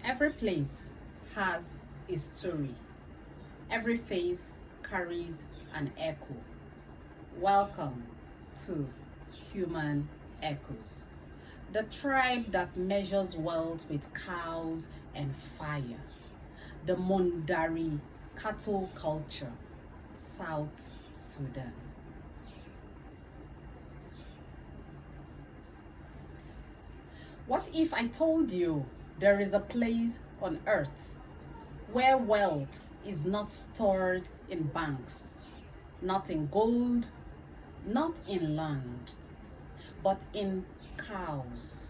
Every place has a story. Every face carries an echo. Welcome to Human Echoes, the tribe that measures wealth with cows and fire. The Mundari cattle culture, South Sudan. What if I told you there is a place on earth where wealth is not stored in banks, not in gold, not in land, but in cows?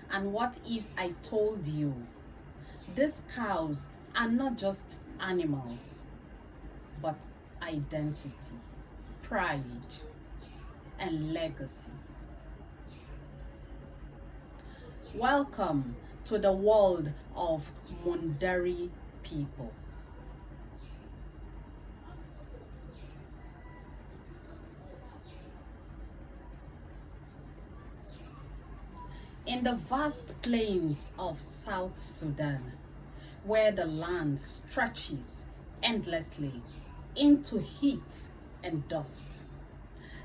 And what if I told you these cows are not just animals, but identity, pride, and legacy? Welcome to the world of Mundari people. In the vast plains of South Sudan, where the land stretches endlessly into heat and dust,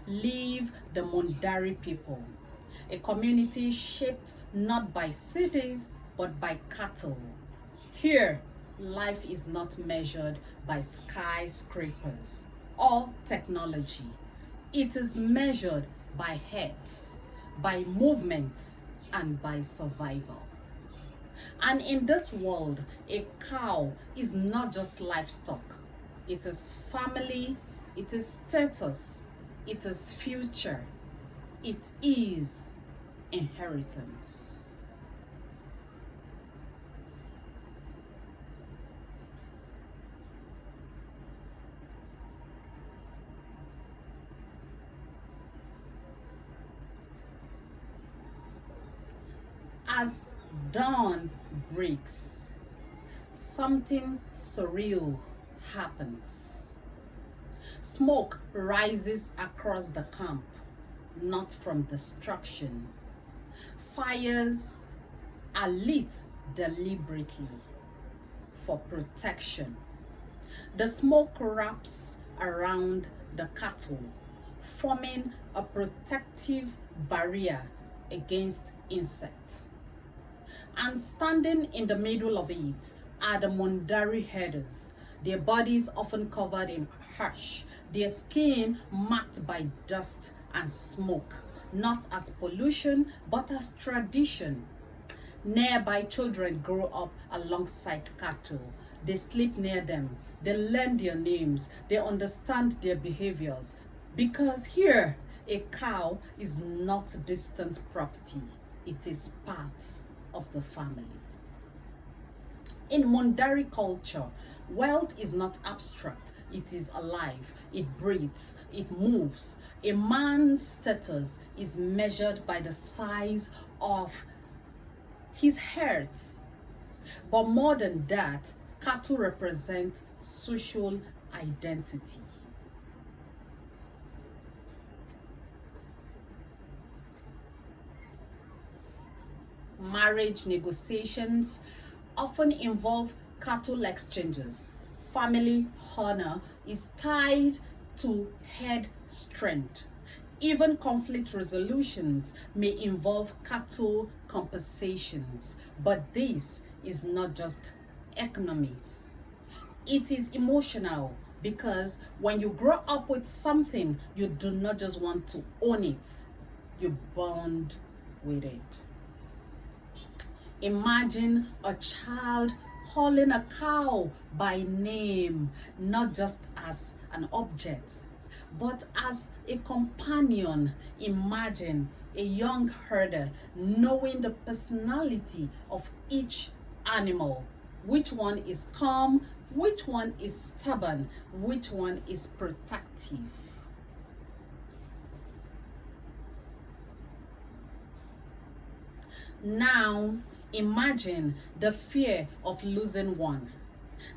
live the Mundari people, a community shaped not by cities but by cattle. Here, life is not measured by skyscrapers or technology. It is measured by heads, by movement, and by survival. And in this world, a cow is not just livestock. It is family, it is status, it is future, it is inheritance. As dawn breaks, something surreal happens. Smoke rises across the camp, not from destruction. Fires are lit deliberately for protection. The smoke wraps around the cattle, forming a protective barrier against insects. And standing in the middle of it are the Mundari herders, their bodies often covered in ash, their skin marked by dust and smoke, not as pollution but as tradition. Nearby children grow up alongside cattle. They sleep near them. They learn their names. They understand their behaviors. Because here, a cow is not distant property. It is part of the family. In Mundari culture, wealth is not abstract. It is alive. It breathes. It moves. A man's status is measured by the size of his herds. But more than that, cattle represent social identity. Marriage negotiations often involve cattle exchanges. Family honor is tied to head strength. Even conflict resolutions may involve cattle compensations, but this is not just economics. It is emotional because when you grow up with something, you do not just want to own it, you bond with it. Imagine a child calling a cow by name, not just as an object, but as a companion. Imagine a young herder knowing the personality of each animal. Which one is calm, which one is stubborn, which one is protective. Now, Imagine the fear of losing one.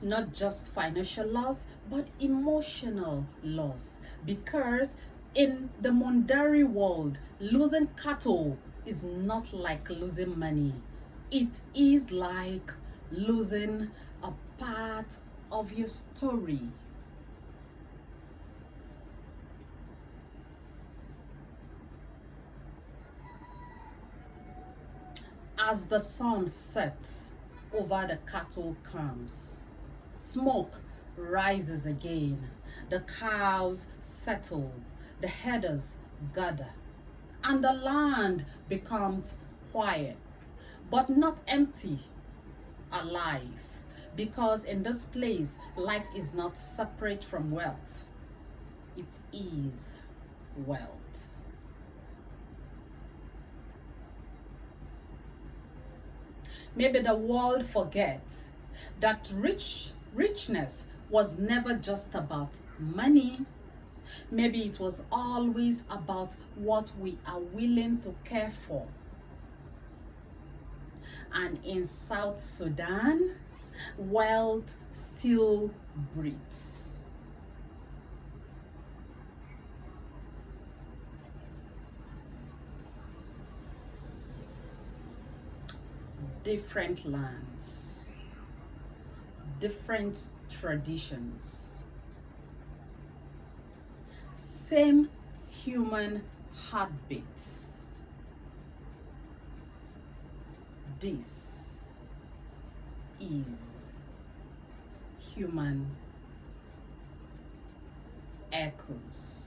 Not just financial loss, but emotional loss. Because in the Mundari world, losing cattle is not like losing money. It is like losing a part of your story. As the sun sets over the cattle camps, smoke rises again. The cows settle, the herders gather, and the land becomes quiet, but not empty, alive. Because in this place, life is not separate from wealth, it is wealth. Maybe the world forgets that richness was never just about money. Maybe it was always about what we are willing to care for. And in South Sudan, wealth still breathes. Different lands, different traditions, same human heartbeats. This is Human Echoes.